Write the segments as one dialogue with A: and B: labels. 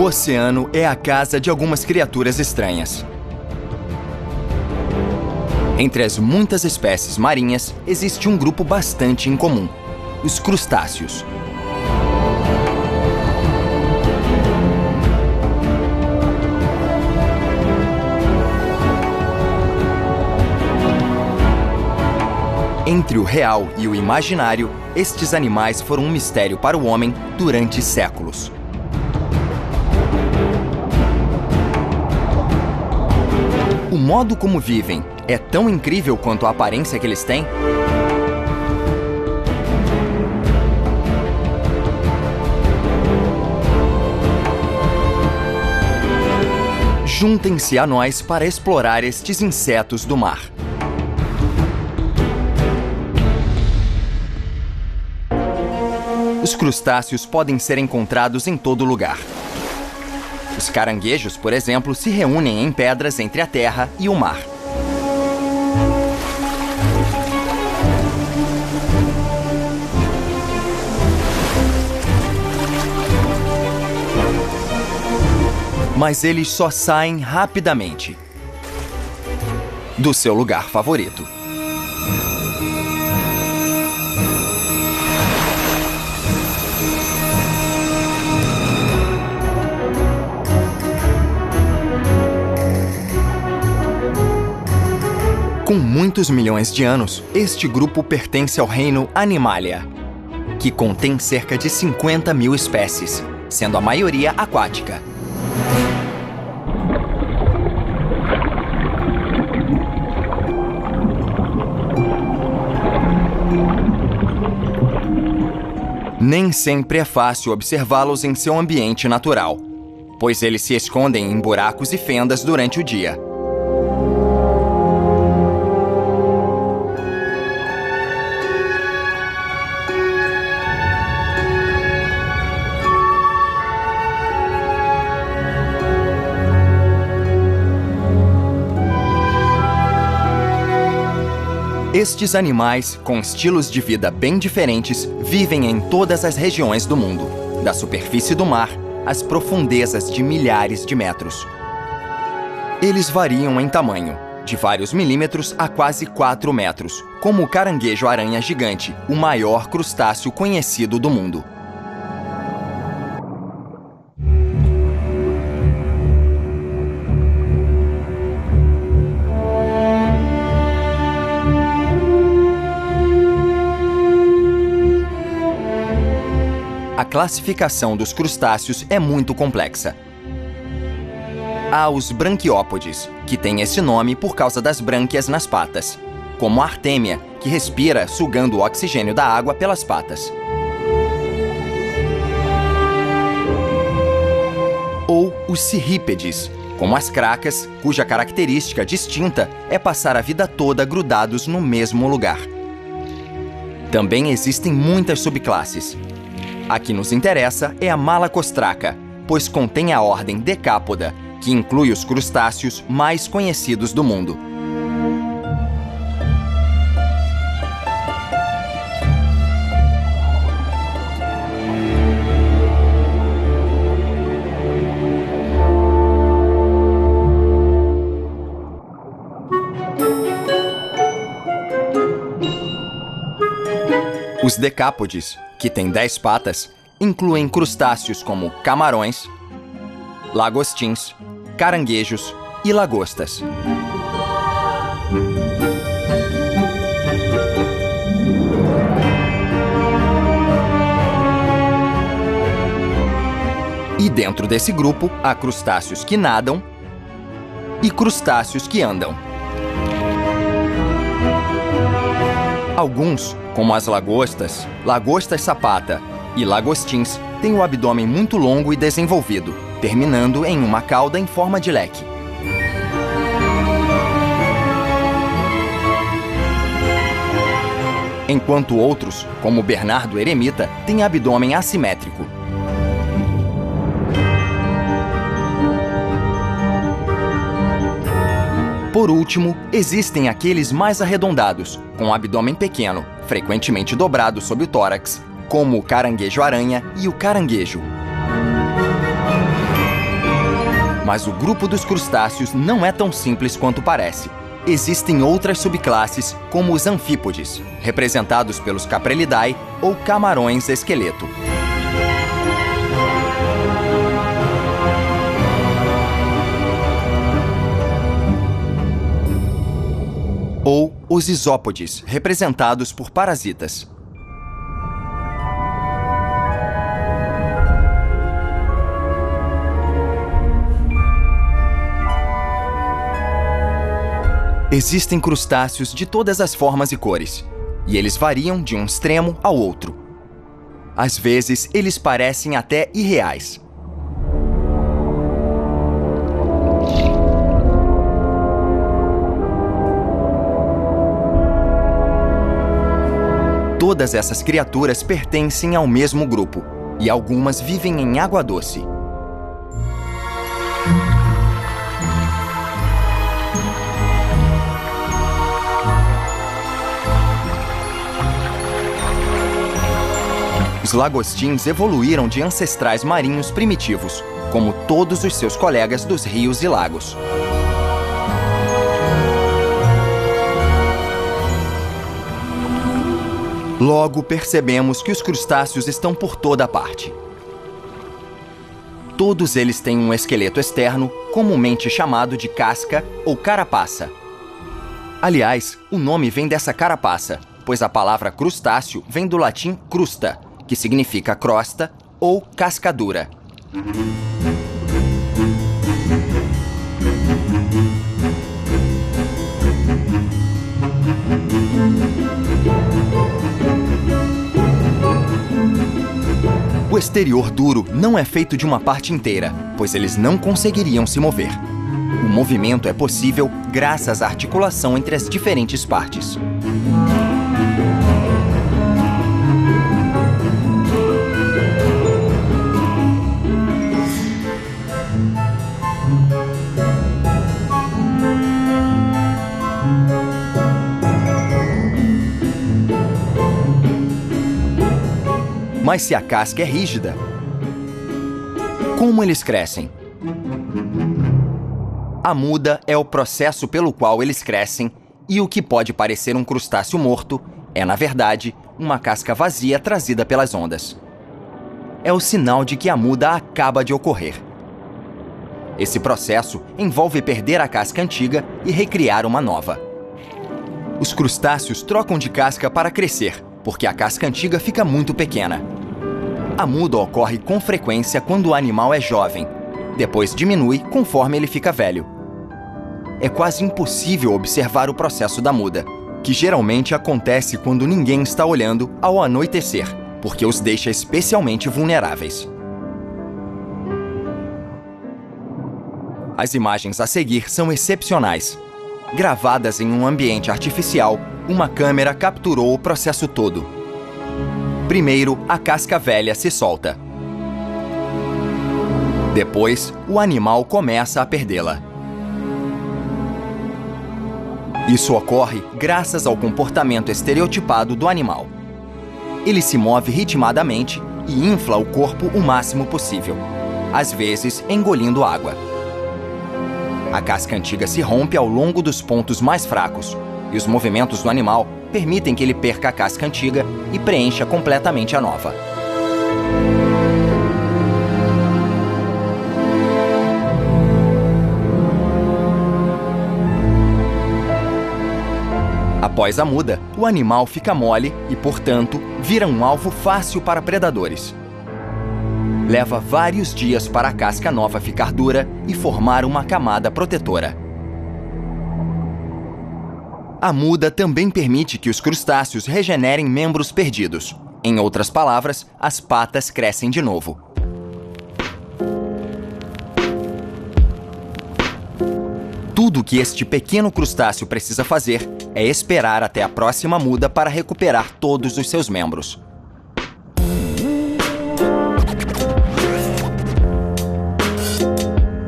A: oceano é a casa de algumas criaturas estranhas. Entre as muitas espécies marinhas, existe um grupo bastante incomum: os crustáceos. Entre o real e o imaginário, estes animais foram um mistério para o homem durante séculos. O modo como vivem é tão incrível quanto a aparência que eles têm? Juntem-se a nós para explorar estes insetos do mar. Os crustáceos podem ser encontrados em todo lugar. Os caranguejos, por exemplo, se reúnem em pedras entre a terra e o mar. Mas eles só saem rapidamente do seu lugar favorito. Com muitos milhões de anos, este grupo pertence ao reino Animalia, que contém cerca de 50 mil espécies, sendo a maioria aquática. Nem sempre é fácil observá-los em seu ambiente natural, pois eles se escondem em buracos e fendas durante o dia. Estes animais, com estilos de vida bem diferentes, vivem em todas as regiões do mundo, da superfície do mar às profundezas de milhares de metros. Eles variam em tamanho, de vários milímetros a quase 4 metros, como o caranguejo-aranha gigante, o maior crustáceo conhecido do mundo. A classificação dos crustáceos é muito complexa. Há os branquiópodes, que têm esse nome por causa das brânquias nas patas, como a artêmia, que respira sugando o oxigênio da água pelas patas. Ou os cirrípedes, como as cracas, cuja característica distinta é passar a vida toda grudados no mesmo lugar. Também existem muitas subclasses. A que nos interessa é a Malacostraca, pois contém a ordem Decápoda, que inclui os crustáceos mais conhecidos do mundo. Os decápodes, que têm 10 patas, incluem crustáceos como camarões, lagostins, caranguejos e lagostas. E dentro desse grupo, há crustáceos que nadam e crustáceos que andam. Alguns, como as lagostas, lagostas sapata e lagostins, têm o abdômen muito longo e desenvolvido, terminando em uma cauda em forma de leque. Enquanto outros, como o Bernardo eremita, têm abdômen assimétrico. Por último, existem aqueles mais arredondados, com o abdômen pequeno, frequentemente dobrado sob o tórax, como o caranguejo-aranha e o caranguejo. Mas o grupo dos crustáceos não é tão simples quanto parece. Existem outras subclasses, como os anfípodes, representados pelos Caprelidae ou camarões esqueleto. Ou os isópodes, representados por parasitas. Existem crustáceos de todas as formas e cores, e eles variam de um extremo ao outro. Às vezes, eles parecem até irreais. Todas essas criaturas pertencem ao mesmo grupo, e algumas vivem em água doce. Os lagostins evoluíram de ancestrais marinhos primitivos, como todos os seus colegas dos rios e lagos. Logo percebemos que os crustáceos estão por toda parte. Todos eles têm um esqueleto externo, comumente chamado de casca ou carapaça. Aliás, o nome vem dessa carapaça, pois a palavra crustáceo vem do latim crusta, que significa crosta ou cascadura. O exterior duro não é feito de uma parte inteira, pois eles não conseguiriam se mover. O movimento é possível graças à articulação entre as diferentes partes. Mas se a casca é rígida, como eles crescem? A muda é o processo pelo qual eles crescem, e o que pode parecer um crustáceo morto é, na verdade, uma casca vazia trazida pelas ondas. É o sinal de que a muda acaba de ocorrer. Esse processo envolve perder a casca antiga e recriar uma nova. Os crustáceos trocam de casca para crescer, porque a casca antiga fica muito pequena. A muda ocorre com frequência quando o animal é jovem, depois diminui conforme ele fica velho. É quase impossível observar o processo da muda, que geralmente acontece quando ninguém está olhando ao anoitecer, porque os deixa especialmente vulneráveis. As imagens a seguir são excepcionais. Gravadas em um ambiente artificial, uma câmera capturou o processo todo. Primeiro, a casca velha se solta. Depois, o animal começa a perdê-la. Isso ocorre graças ao comportamento estereotipado do animal. Ele se move ritmadamente e infla o corpo o máximo possível, às vezes engolindo água. A casca antiga se rompe ao longo dos pontos mais fracos, e os movimentos do animal permitem que ele perca a casca antiga e preencha completamente a nova. Após a muda, o animal fica mole e, portanto, vira um alvo fácil para predadores. Leva vários dias para a casca nova ficar dura e formar uma camada protetora. A muda também permite que os crustáceos regenerem membros perdidos. Em outras palavras, as patas crescem de novo. Tudo que este pequeno crustáceo precisa fazer é esperar até a próxima muda para recuperar todos os seus membros.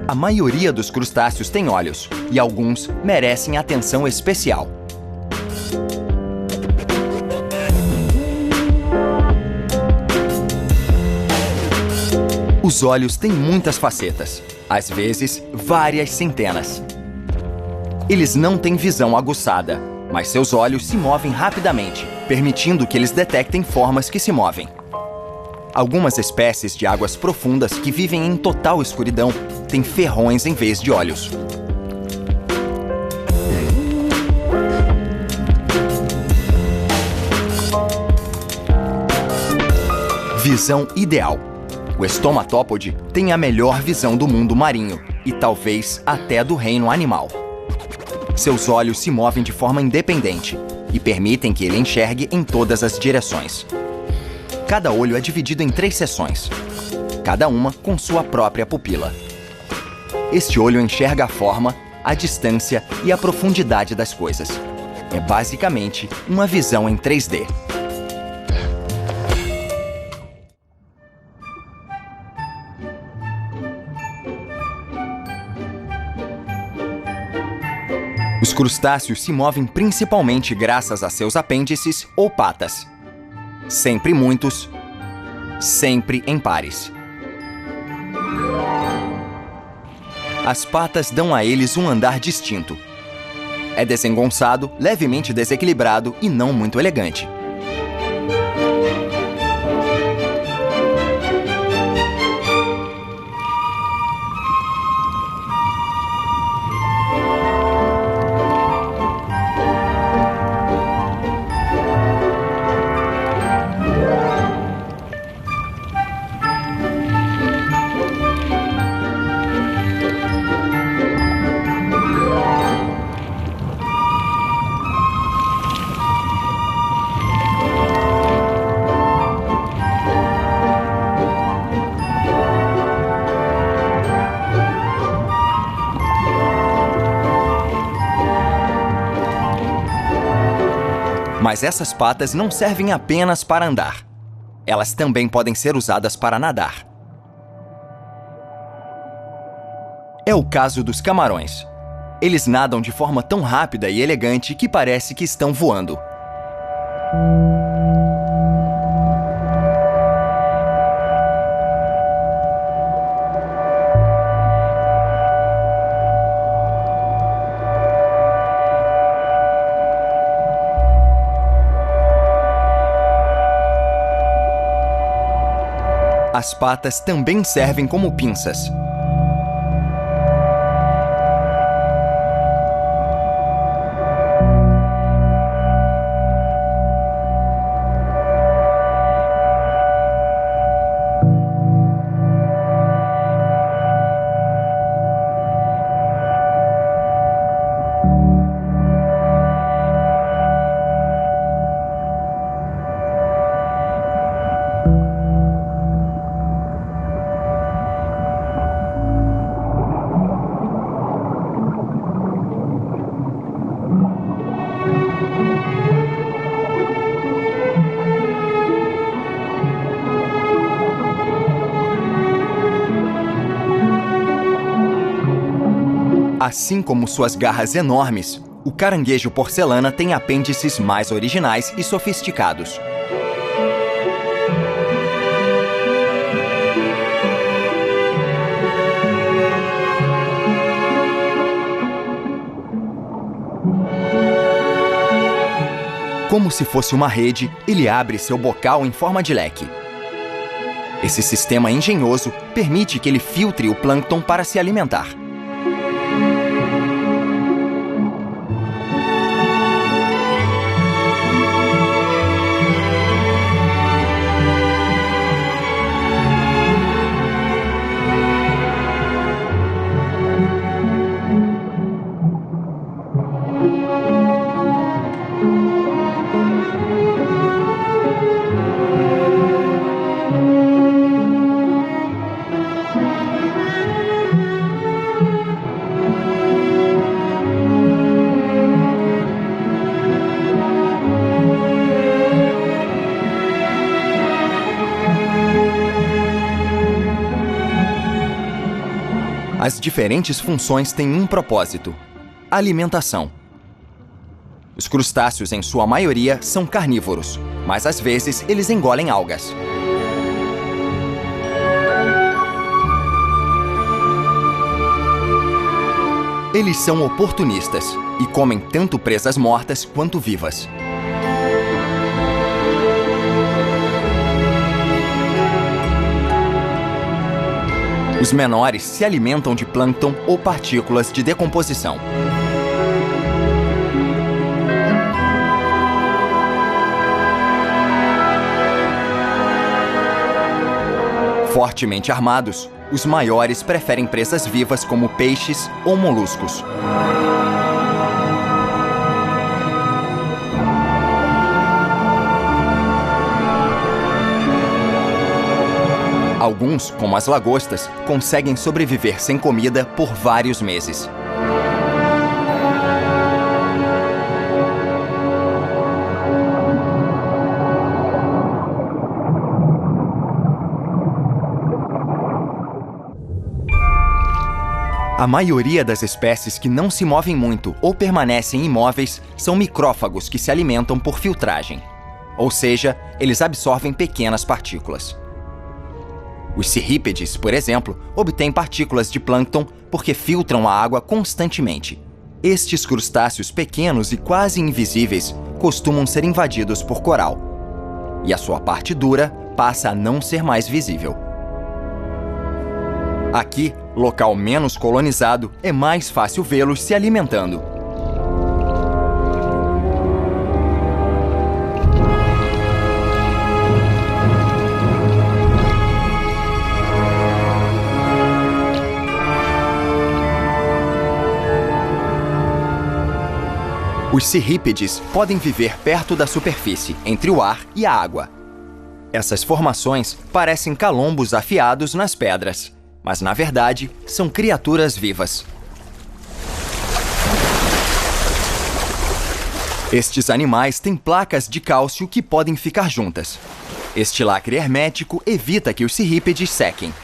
A: A maioria dos crustáceos tem olhos, e alguns merecem atenção especial. Os olhos têm muitas facetas. Às vezes, várias centenas. Eles não têm visão aguçada, mas seus olhos se movem rapidamente, permitindo que eles detectem formas que se movem. Algumas espécies de águas profundas que vivem em total escuridão têm ferrões em vez de olhos. Visão ideal. O estomatópode tem a melhor visão do mundo marinho e talvez até do reino animal. Seus olhos se movem de forma independente e permitem que ele enxergue em todas as direções. Cada olho é dividido em 3 seções, cada uma com sua própria pupila. Este olho enxerga a forma, a distância e a profundidade das coisas. É basicamente uma visão em 3D. Os crustáceos se movem principalmente graças a seus apêndices ou patas. Sempre muitos, sempre em pares. As patas dão a eles um andar distinto. É desengonçado, levemente desequilibrado e não muito elegante. Mas essas patas não servem apenas para andar. Elas também podem ser usadas para nadar. É o caso dos camarões. Eles nadam de forma tão rápida e elegante que parece que estão voando. As patas também servem como pinças. Assim como suas garras enormes, o caranguejo porcelana tem apêndices mais originais e sofisticados. Como se fosse uma rede, ele abre seu bocal em forma de leque. Esse sistema engenhoso permite que ele filtre o plâncton para se alimentar. As diferentes funções têm um propósito: alimentação. Os crustáceos, em sua maioria, são carnívoros, mas às vezes eles engolem algas. Eles são oportunistas e comem tanto presas mortas quanto vivas. Os menores se alimentam de plâncton ou partículas de decomposição. Fortemente armados, os maiores preferem presas vivas como peixes ou moluscos. Alguns, como as lagostas, conseguem sobreviver sem comida por vários meses. A maioria das espécies que não se movem muito ou permanecem imóveis são micrófagos que se alimentam por filtragem. Ou seja, eles absorvem pequenas partículas. Os cirrípedes, por exemplo, obtêm partículas de plâncton porque filtram a água constantemente. Estes crustáceos pequenos e quase invisíveis costumam ser invadidos por coral. E a sua parte dura passa a não ser mais visível. Aqui, local menos colonizado, é mais fácil vê-los se alimentando. Os cirrípedes podem viver perto da superfície, entre o ar e a água. Essas formações parecem calombos afiados nas pedras, mas na verdade são criaturas vivas. Estes animais têm placas de cálcio que podem ficar juntas. Este lacre hermético evita que os cirrípedes sequem.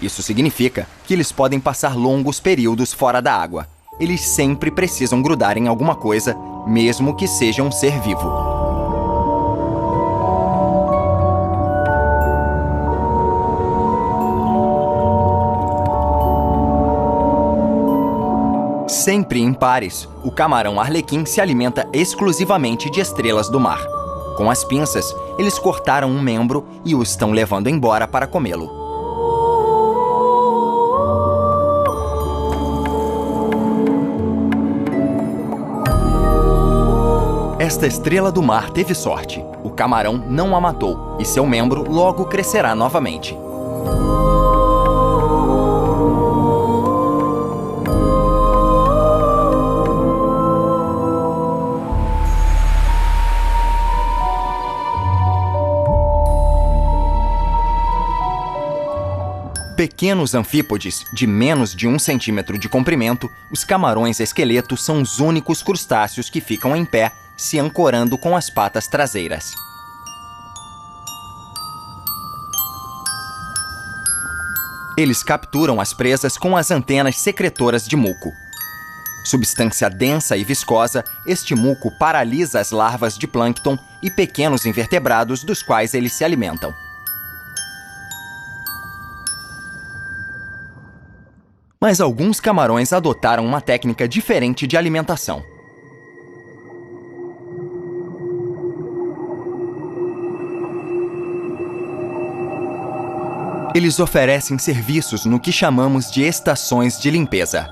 A: Isso significa que eles podem passar longos períodos fora da água. Eles sempre precisam grudar em alguma coisa, mesmo que seja um ser vivo. Sempre em pares, o camarão arlequim se alimenta exclusivamente de estrelas do mar. Com as pinças, eles cortaram um membro e o estão levando embora para comê-lo. Esta estrela do mar teve sorte. O camarão não a matou e seu membro logo crescerá novamente. Pequenos anfípodes de menos de 1 centímetro de comprimento, os camarões esqueleto são os únicos crustáceos que ficam em pé, se ancorando com as patas traseiras. Eles capturam as presas com as antenas secretoras de muco. Substância densa e viscosa, este muco paralisa as larvas de plâncton e pequenos invertebrados dos quais eles se alimentam. Mas alguns camarões adotaram uma técnica diferente de alimentação. Eles oferecem serviços no que chamamos de estações de limpeza.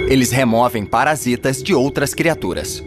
A: Eles removem parasitas de outras criaturas.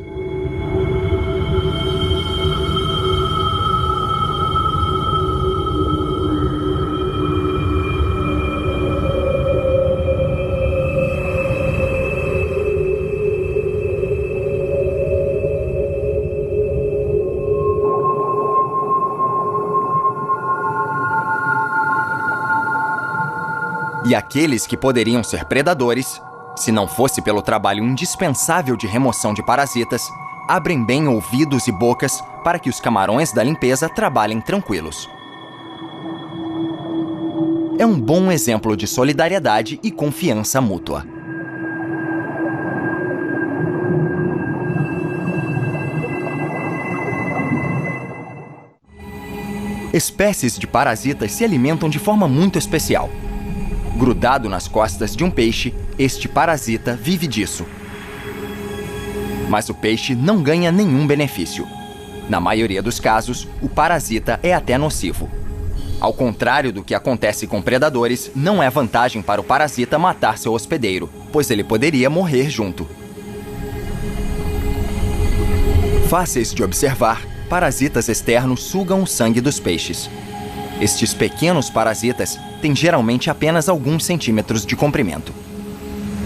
A: E aqueles que poderiam ser predadores, se não fosse pelo trabalho indispensável de remoção de parasitas, abrem bem ouvidos e bocas para que os camarões da limpeza trabalhem tranquilos. É um bom exemplo de solidariedade e confiança mútua. Espécies de parasitas se alimentam de forma muito especial. Grudado nas costas de um peixe, este parasita vive disso. Mas o peixe não ganha nenhum benefício. Na maioria dos casos, o parasita é até nocivo. Ao contrário do que acontece com predadores, não é vantagem para o parasita matar seu hospedeiro, pois ele poderia morrer junto. Fáceis de observar, parasitas externos sugam o sangue dos peixes. Estes pequenos parasitas têm geralmente apenas alguns centímetros de comprimento.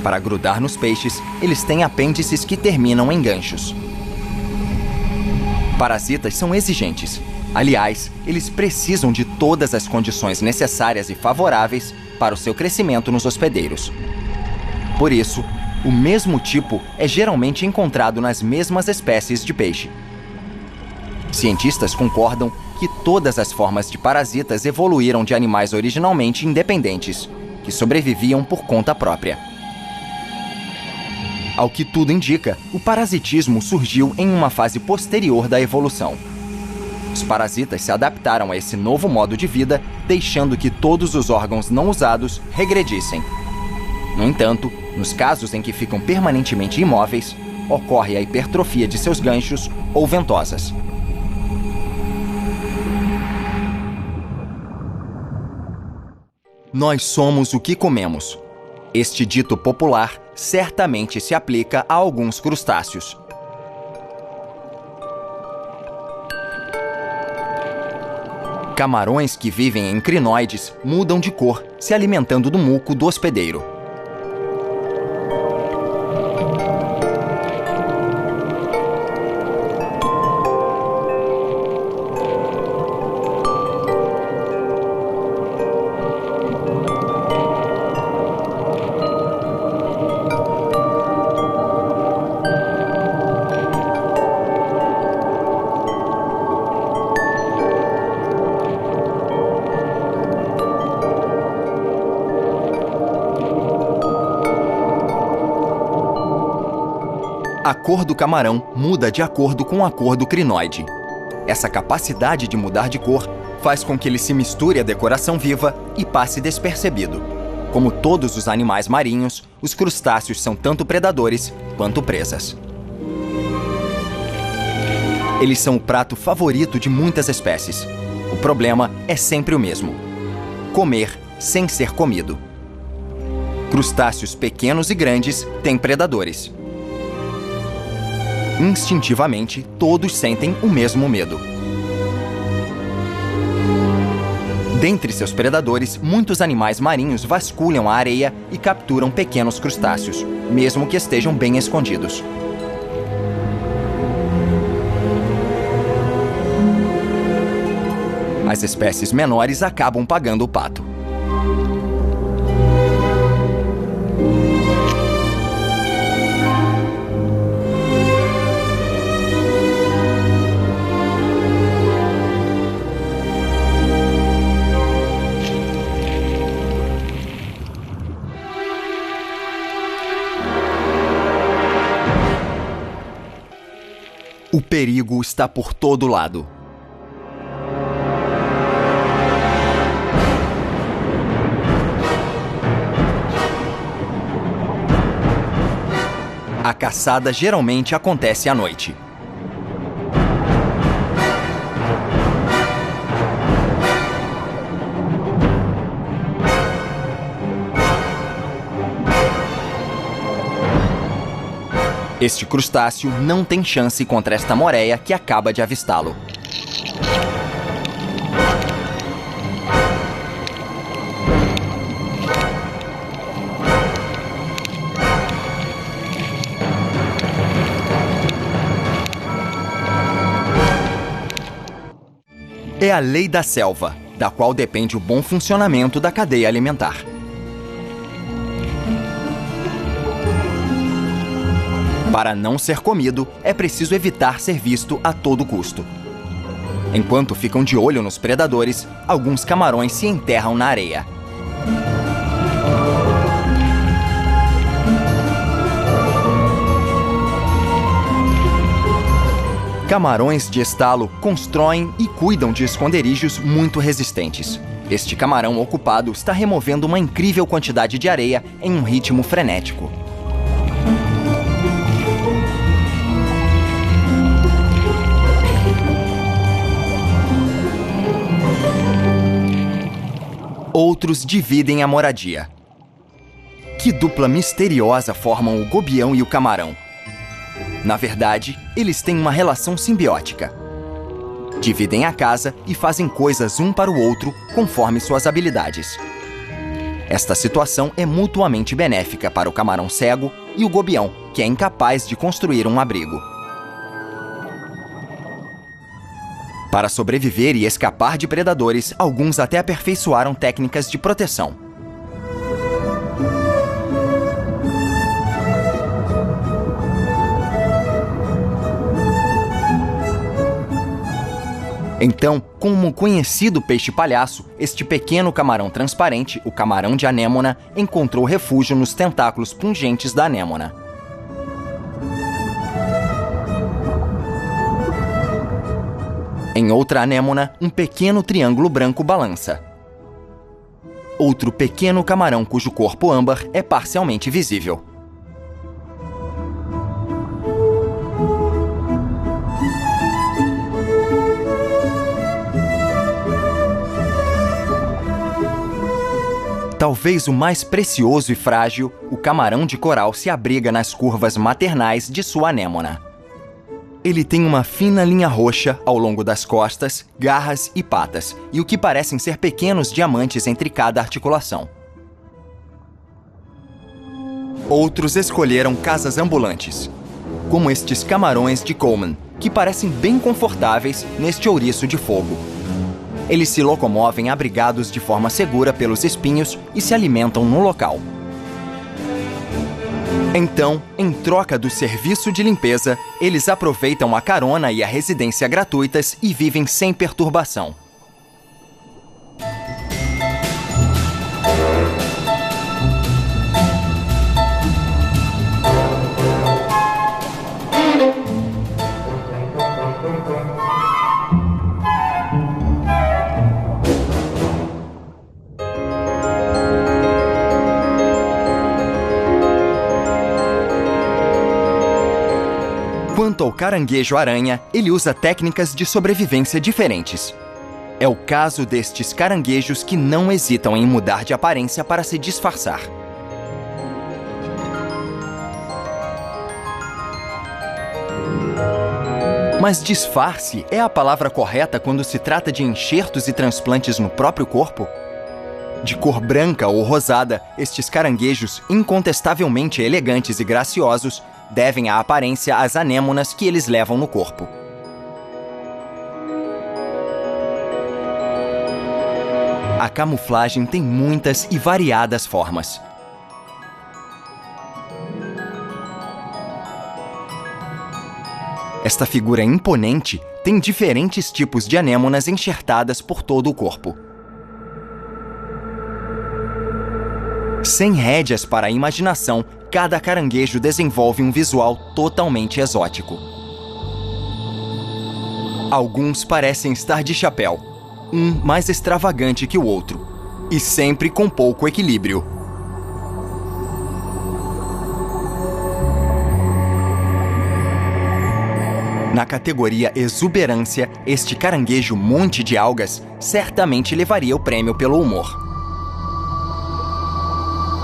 A: Para grudar nos peixes, eles têm apêndices que terminam em ganchos. Parasitas são exigentes. Aliás, eles precisam de todas as condições necessárias e favoráveis para o seu crescimento nos hospedeiros. Por isso, o mesmo tipo é geralmente encontrado nas mesmas espécies de peixe. Cientistas concordam que todas as formas de parasitas evoluíram de animais originalmente independentes, que sobreviviam por conta própria. Ao que tudo indica, o parasitismo surgiu em uma fase posterior da evolução. Os parasitas se adaptaram a esse novo modo de vida, deixando que todos os órgãos não usados regredissem. No entanto, nos casos em que ficam permanentemente imóveis, ocorre a hipertrofia de seus ganchos ou ventosas. Nós somos o que comemos. Este dito popular certamente se aplica a alguns crustáceos. Camarões que vivem em crinoides mudam de cor, se alimentando do muco do hospedeiro. A cor do camarão muda de acordo com a cor do crinoide. Essa capacidade de mudar de cor faz com que ele se misture à decoração viva e passe despercebido. Como todos os animais marinhos, os crustáceos são tanto predadores quanto presas. Eles são o prato favorito de muitas espécies. O problema é sempre o mesmo: comer sem ser comido. Crustáceos pequenos e grandes têm predadores. Instintivamente, todos sentem o mesmo medo. Dentre seus predadores, muitos animais marinhos vasculham a areia e capturam pequenos crustáceos, mesmo que estejam bem escondidos. As espécies menores acabam pagando o pato. O perigo está por todo lado. A caçada geralmente acontece à noite. Este crustáceo não tem chance contra esta moreia que acaba de avistá-lo. É a lei da selva, da qual depende o bom funcionamento da cadeia alimentar. Para não ser comido, é preciso evitar ser visto a todo custo. Enquanto ficam de olho nos predadores, alguns camarões se enterram na areia. Camarões de estalo constroem e cuidam de esconderijos muito resistentes. Este camarão ocupado está removendo uma incrível quantidade de areia em um ritmo frenético. Outros dividem a moradia. Que dupla misteriosa formam o gobião e o camarão? Na verdade, eles têm uma relação simbiótica. Dividem a casa e fazem coisas um para o outro conforme suas habilidades. Esta situação é mutuamente benéfica para o camarão cego e o gobião, que é incapaz de construir um abrigo. Para sobreviver e escapar de predadores, alguns até aperfeiçoaram técnicas de proteção. Então, como conhecido peixe-palhaço, este pequeno camarão transparente, o camarão de anêmona, encontrou refúgio nos tentáculos pungentes da anêmona. Em outra anêmona, um pequeno triângulo branco balança. Outro pequeno camarão cujo corpo âmbar é parcialmente visível. Talvez o mais precioso e frágil, o camarão de coral se abriga nas curvas maternais de sua anêmona. Ele tem uma fina linha roxa ao longo das costas, garras e patas, e o que parecem ser pequenos diamantes entre cada articulação. Outros escolheram casas ambulantes, como estes camarões de Coleman, que parecem bem confortáveis neste ouriço de fogo. Eles se locomovem abrigados de forma segura pelos espinhos e se alimentam no local. Então, em troca do serviço de limpeza, eles aproveitam a carona e a residência gratuitas e vivem sem perturbação. Quanto ao caranguejo-aranha, ele usa técnicas de sobrevivência diferentes. É o caso destes caranguejos que não hesitam em mudar de aparência para se disfarçar. Mas disfarce é a palavra correta quando se trata de enxertos e transplantes no próprio corpo? De cor branca ou rosada, estes caranguejos, incontestavelmente elegantes e graciosos, devem a aparência às anêmonas que eles levam no corpo. A camuflagem tem muitas e variadas formas. Esta figura imponente tem diferentes tipos de anêmonas enxertadas por todo o corpo. Sem rédeas para a imaginação, cada caranguejo desenvolve um visual totalmente exótico. Alguns parecem estar de chapéu, um mais extravagante que o outro, e sempre com pouco equilíbrio. Na categoria exuberância, este caranguejo monte de algas certamente levaria o prêmio pelo humor.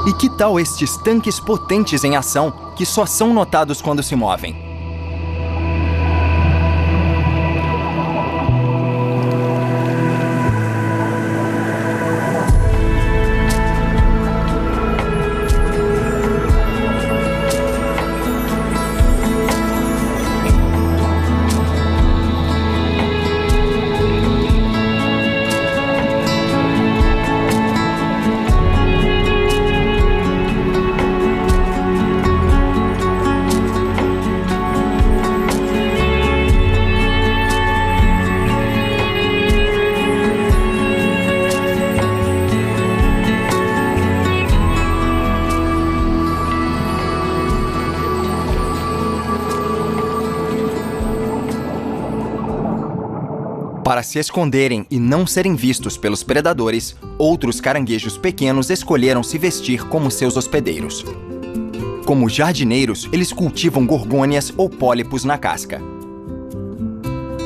A: E que tal estes tanques potentes em ação que só são notados quando se movem? Para se esconderem e não serem vistos pelos predadores, outros caranguejos pequenos escolheram se vestir como seus hospedeiros. Como jardineiros, eles cultivam gorgônias ou pólipos na casca.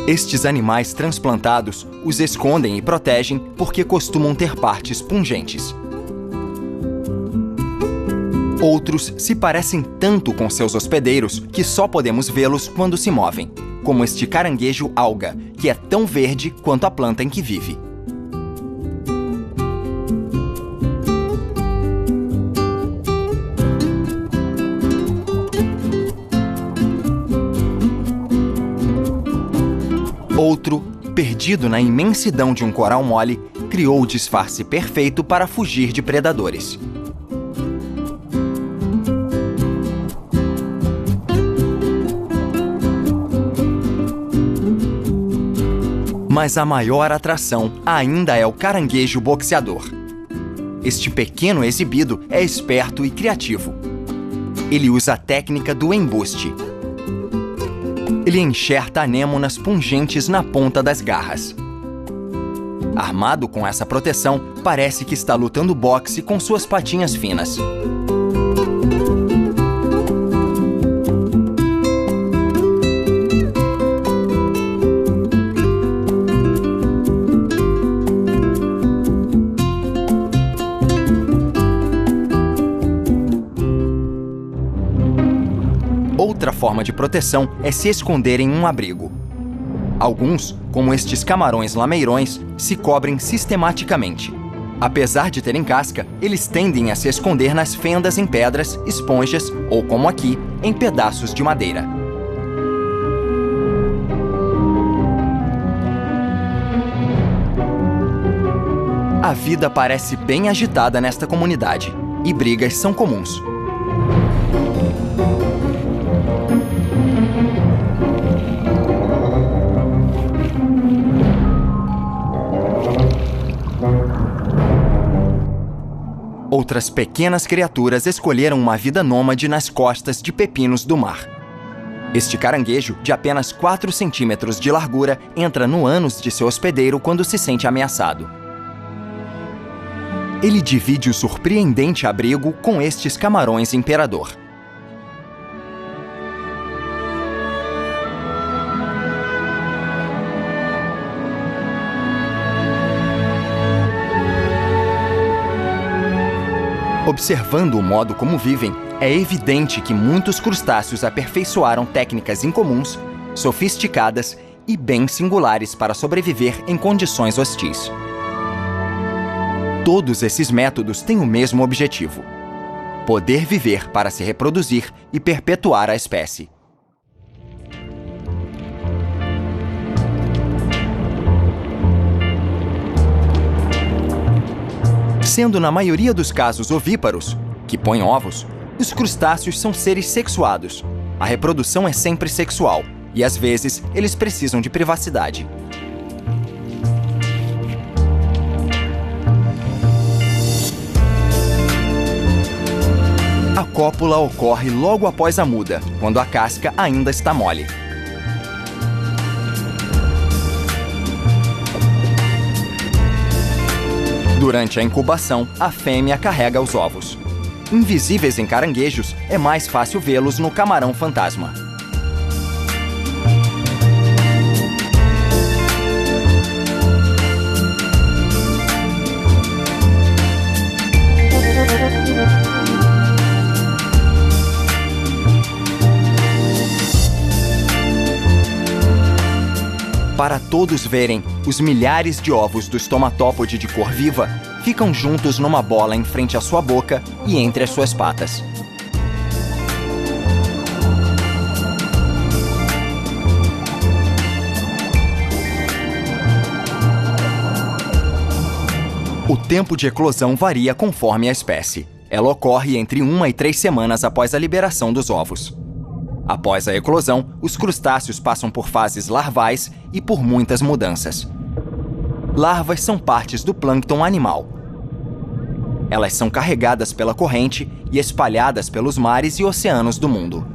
A: Estes animais transplantados os escondem e protegem porque costumam ter partes pungentes. Outros se parecem tanto com seus hospedeiros que só podemos vê-los quando se movem, como este caranguejo alga, que é tão verde quanto a planta em que vive. Outro, perdido na imensidão de um coral mole, criou o disfarce perfeito para fugir de predadores. Mas a maior atração ainda é o caranguejo boxeador. Este pequeno exibido é esperto e criativo. Ele usa a técnica do embuste. Ele enxerta anêmonas pungentes na ponta das garras. Armado com essa proteção, parece que está lutando boxe com suas patinhas finas. Outra forma de proteção é se esconder em um abrigo. Alguns, como estes camarões lameirões, se cobrem sistematicamente. Apesar de terem casca, eles tendem a se esconder nas fendas em pedras, esponjas ou, como aqui, em pedaços de madeira. A vida parece bem agitada nesta comunidade, e brigas são comuns. Outras pequenas criaturas escolheram uma vida nômade nas costas de pepinos do mar. Este caranguejo, de apenas 4 centímetros de largura, entra no ânus de seu hospedeiro quando se sente ameaçado. Ele divide o surpreendente abrigo com estes camarões imperador. Observando o modo como vivem, é evidente que muitos crustáceos aperfeiçoaram técnicas incomuns, sofisticadas e bem singulares para sobreviver em condições hostis. Todos esses métodos têm o mesmo objetivo: poder viver para se reproduzir e perpetuar a espécie. Sendo na maioria dos casos ovíparos, que põem ovos, os crustáceos são seres sexuados. A reprodução é sempre sexual e, às vezes, eles precisam de privacidade. A cópula ocorre logo após a muda, quando a casca ainda está mole. Durante a incubação, a fêmea carrega os ovos. Invisíveis em caranguejos, é mais fácil vê-los no camarão fantasma. Para todos verem, os milhares de ovos do estomatópode de cor viva ficam juntos numa bola em frente à sua boca e entre as suas patas. O tempo de eclosão varia conforme a espécie. Ela ocorre entre 1 e 3 semanas após a liberação dos ovos. Após a eclosão, os crustáceos passam por fases larvais e por muitas mudanças. Larvas são partes do plâncton animal. Elas são carregadas pela corrente e espalhadas pelos mares e oceanos do mundo.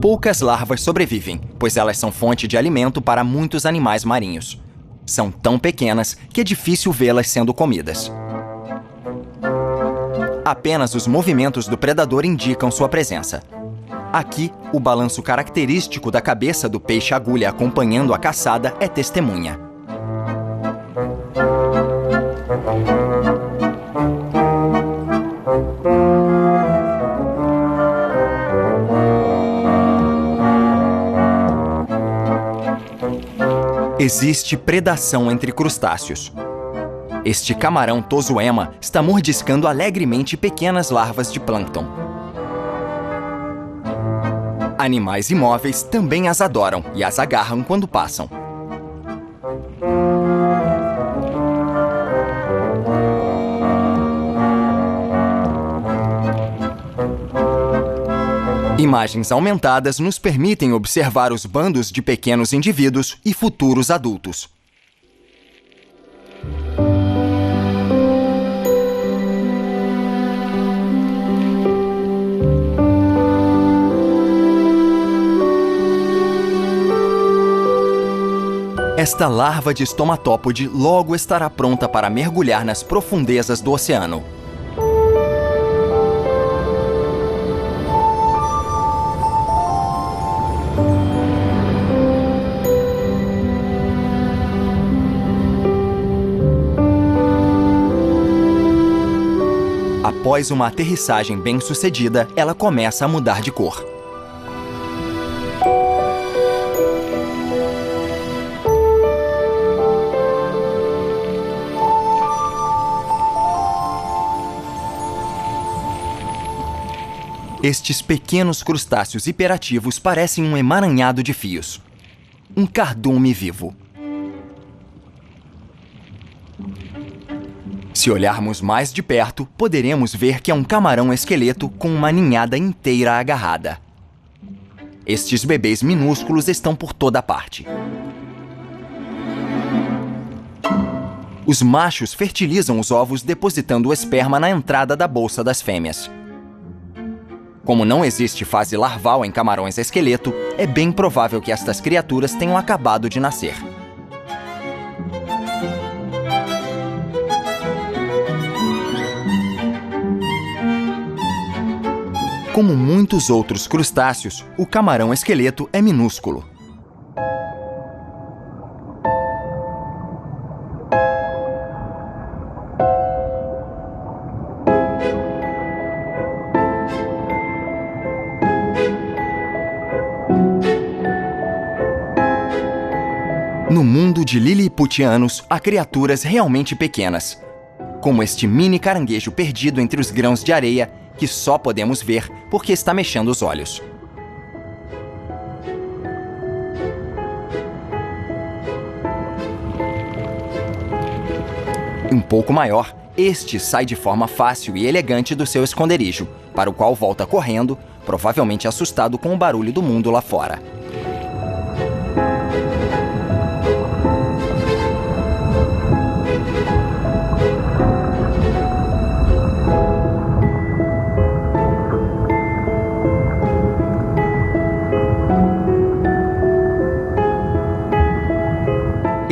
A: Poucas larvas sobrevivem, pois elas são fonte de alimento para muitos animais marinhos. São tão pequenas que é difícil vê-las sendo comidas. Apenas os movimentos do predador indicam sua presença. Aqui, o balanço característico da cabeça do peixe-agulha acompanhando a caçada é testemunha. Existe predação entre crustáceos. Este camarão tozoema está mordiscando alegremente pequenas larvas de plâncton. Animais imóveis também as adoram e as agarram quando passam. Imagens aumentadas nos permitem observar os bandos de pequenos indivíduos e futuros adultos. Esta larva de estomatópode logo estará pronta para mergulhar nas profundezas do oceano. Após uma aterrissagem bem-sucedida, ela começa a mudar de cor. Estes pequenos crustáceos hiperativos parecem um emaranhado de fios. Um cardume vivo. Se olharmos mais de perto, poderemos ver que é um camarão esqueleto com uma ninhada inteira agarrada. Estes bebês minúsculos estão por toda parte. Os machos fertilizam os ovos depositando o esperma na entrada da bolsa das fêmeas. Como não existe fase larval em camarões esqueleto, é bem provável que estas criaturas tenham acabado de nascer. Como muitos outros crustáceos, o camarão esqueleto é minúsculo. No mundo de liliputianos, há criaturas realmente pequenas, como este mini caranguejo perdido entre os grãos de areia que só podemos ver porque está mexendo os olhos. Um pouco maior, este sai de forma fácil e elegante do seu esconderijo, para o qual volta correndo, provavelmente assustado com o barulho do mundo lá fora.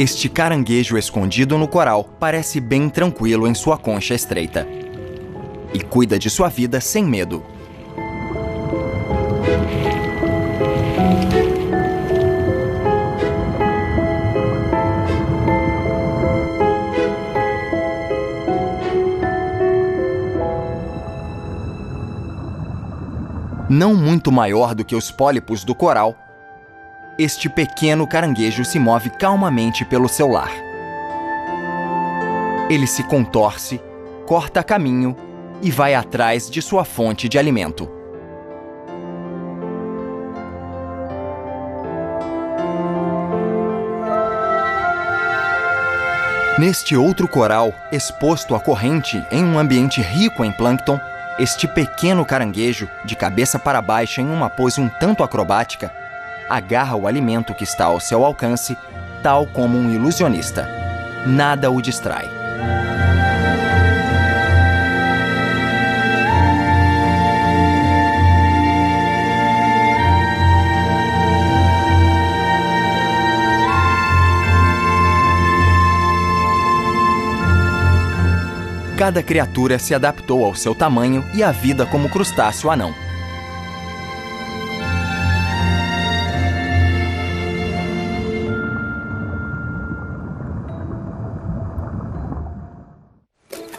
A: Este caranguejo escondido no coral parece bem tranquilo em sua concha estreita. E cuida de sua vida sem medo. Não muito maior do que os pólipos do coral, este pequeno caranguejo se move calmamente pelo seu lar. Ele se contorce, corta caminho e vai atrás de sua fonte de alimento. Neste outro coral, exposto à corrente em um ambiente rico em plâncton, este pequeno caranguejo, de cabeça para baixo em uma pose um tanto acrobática, agarra o alimento que está ao seu alcance, tal como um ilusionista. Nada o distrai. Cada criatura se adaptou ao seu tamanho e à vida como crustáceo anão.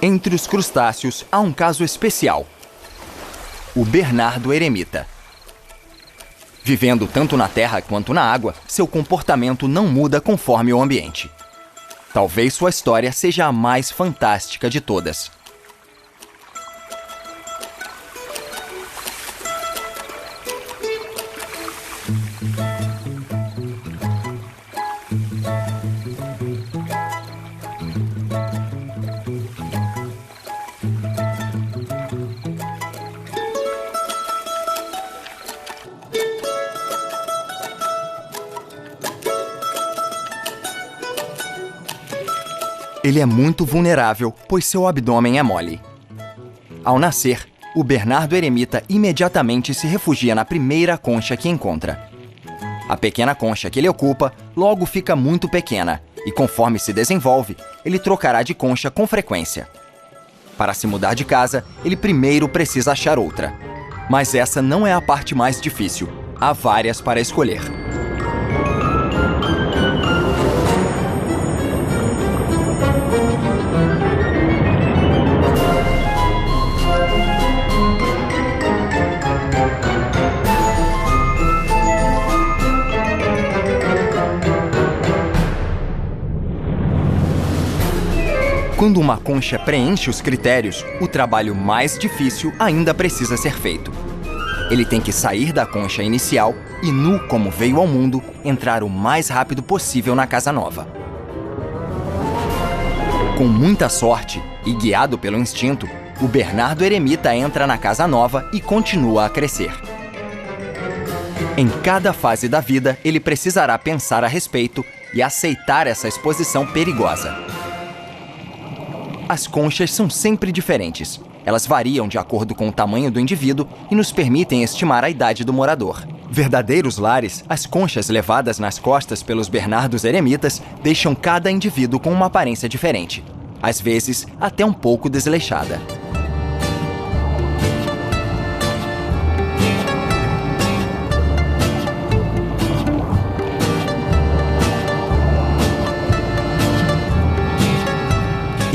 A: Entre os crustáceos, há um caso especial: o Bernardo eremita. Vivendo tanto na terra quanto na água, seu comportamento não muda conforme o ambiente. Talvez sua história seja a mais fantástica de todas. Ele é muito vulnerável, pois seu abdômen é mole. Ao nascer, o Bernardo eremita imediatamente se refugia na primeira concha que encontra. A pequena concha que ele ocupa logo fica muito pequena e, conforme se desenvolve, ele trocará de concha com frequência. Para se mudar de casa, ele primeiro precisa achar outra. Mas essa não é a parte mais difícil. Há várias para escolher. Quando uma concha preenche os critérios, o trabalho mais difícil ainda precisa ser feito. Ele tem que sair da concha inicial e, nu como veio ao mundo, entrar o mais rápido possível na casa nova. Com muita sorte e guiado pelo instinto, o Bernardo eremita entra na casa nova e continua a crescer. Em cada fase da vida, ele precisará pensar a respeito e aceitar essa exposição perigosa. As conchas são sempre diferentes. Elas variam de acordo com o tamanho do indivíduo e nos permitem estimar a idade do morador. Verdadeiros lares, as conchas levadas nas costas pelos Bernardos eremitas deixam cada indivíduo com uma aparência diferente, às vezes até um pouco desleixada.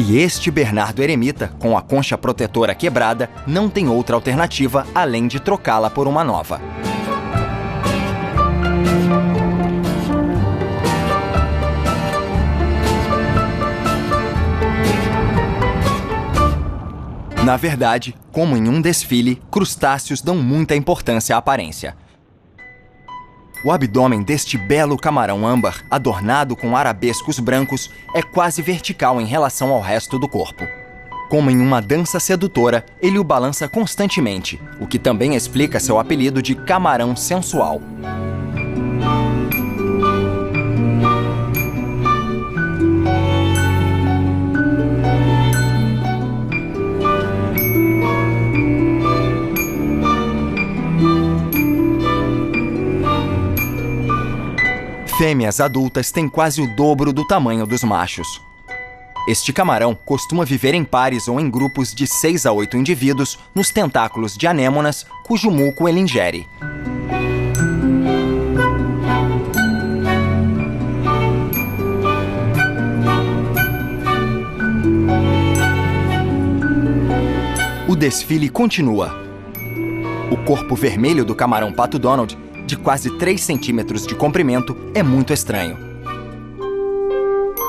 A: E este Bernardo eremita, com a concha protetora quebrada, não tem outra alternativa além de trocá-la por uma nova. Na verdade, como em um desfile, crustáceos dão muita importância à aparência. O abdômen deste belo camarão âmbar, adornado com arabescos brancos, é quase vertical em relação ao resto do corpo. Como em uma dança sedutora, ele o balança constantemente, o que também explica seu apelido de camarão sensual. Fêmeas adultas têm quase o dobro do tamanho dos machos. Este camarão costuma viver em pares ou em grupos de 6 a 8 indivíduos nos tentáculos de anêmonas, cujo muco ele ingere. O desfile continua. O corpo vermelho do camarão Pato Donald, de quase 3 centímetros de comprimento, é muito estranho.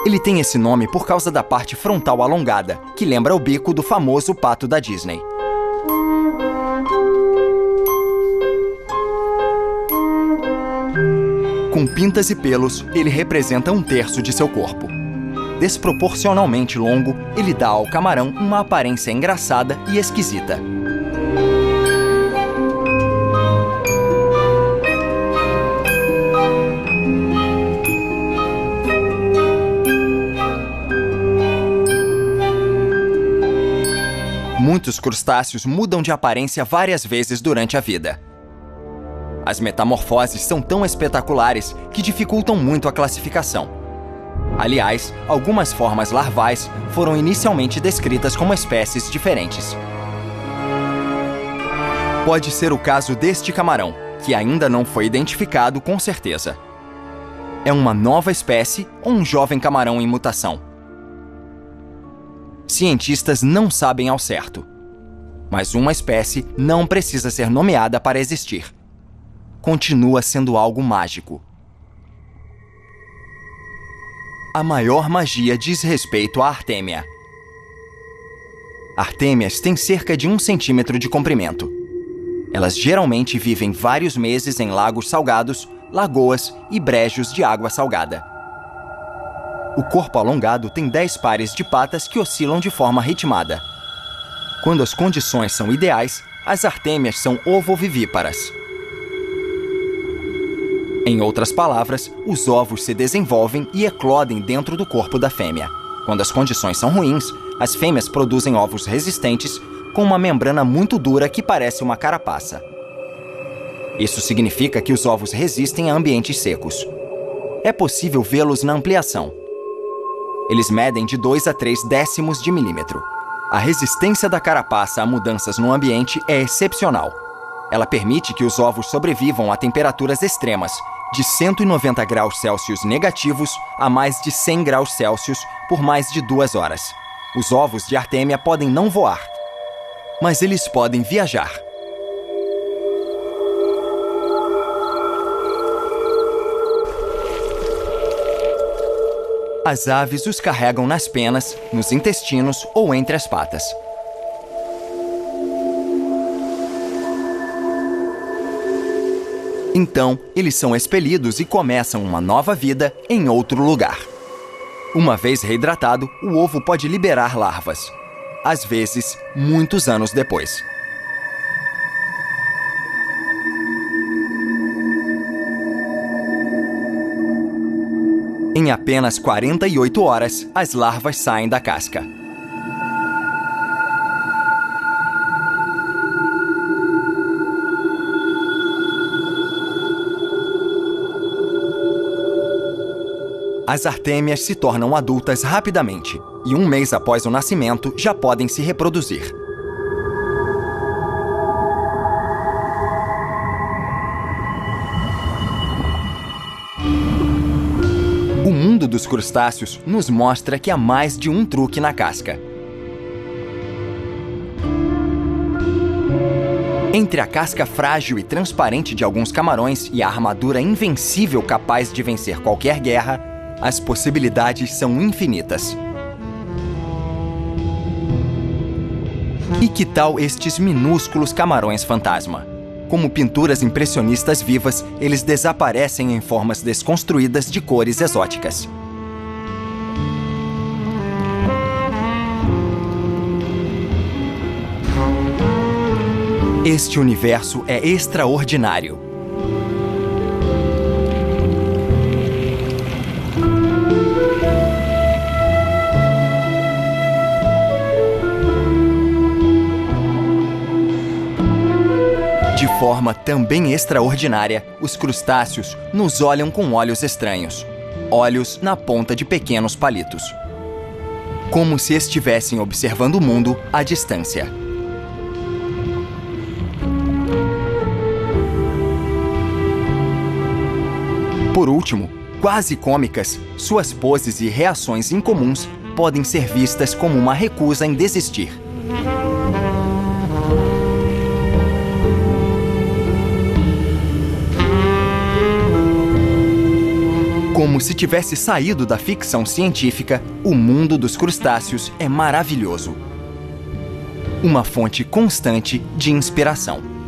A: Ele tem esse nome por causa da parte frontal alongada, que lembra o bico do famoso pato da Disney. Com pintas e pelos, ele representa 1/3 de seu corpo. Desproporcionalmente longo, ele dá ao camarão uma aparência engraçada e esquisita. Muitos crustáceos mudam de aparência várias vezes durante a vida. As metamorfoses são tão espetaculares que dificultam muito a classificação. Aliás, algumas formas larvais foram inicialmente descritas como espécies diferentes. Pode ser o caso deste camarão, que ainda não foi identificado com certeza. É uma nova espécie ou um jovem camarão em mutação? Cientistas não sabem ao certo. Mas uma espécie não precisa ser nomeada para existir. Continua sendo algo mágico. A maior magia diz respeito à artêmia. Artêmias têm cerca de 1 centímetro de comprimento. Elas geralmente vivem vários meses em lagos salgados, lagoas e brejos de água salgada. O corpo alongado tem 10 pares de patas que oscilam de forma ritmada. Quando as condições são ideais, as artêmias são ovovivíparas. Em outras palavras, os ovos se desenvolvem e eclodem dentro do corpo da fêmea. Quando as condições são ruins, as fêmeas produzem ovos resistentes com uma membrana muito dura que parece uma carapaça. Isso significa que os ovos resistem a ambientes secos. É possível vê-los na ampliação. Eles medem de 2 a 3 décimos de milímetro. A resistência da carapaça a mudanças no ambiente é excepcional. Ela permite que os ovos sobrevivam a temperaturas extremas, de 190 graus Celsius negativos a mais de 100 graus Celsius por mais de 2 horas. Os ovos de artêmia podem não voar, mas eles podem viajar. As aves os carregam nas penas, nos intestinos ou entre as patas. Então, eles são expelidos e começam uma nova vida em outro lugar. Uma vez reidratado, o ovo pode liberar larvas. Às vezes, muitos anos depois. Em apenas 48 horas, as larvas saem da casca. As artêmias se tornam adultas rapidamente e 1 mês após o nascimento já podem se reproduzir. O mundo dos crustáceos nos mostra que há mais de um truque na casca. Entre a casca frágil e transparente de alguns camarões e a armadura invencível capaz de vencer qualquer guerra, as possibilidades são infinitas. E que tal estes minúsculos camarões fantasma? Como pinturas impressionistas vivas, eles desaparecem em formas desconstruídas de cores exóticas. Este universo é extraordinário. De forma também extraordinária, os crustáceos nos olham com olhos estranhos. Olhos na ponta de pequenos palitos. Como se estivessem observando o mundo à distância. Por último, quase cômicas, suas poses e reações incomuns podem ser vistas como uma recusa em desistir. Como se tivesse saído da ficção científica, o mundo dos crustáceos é maravilhoso. Uma fonte constante de inspiração.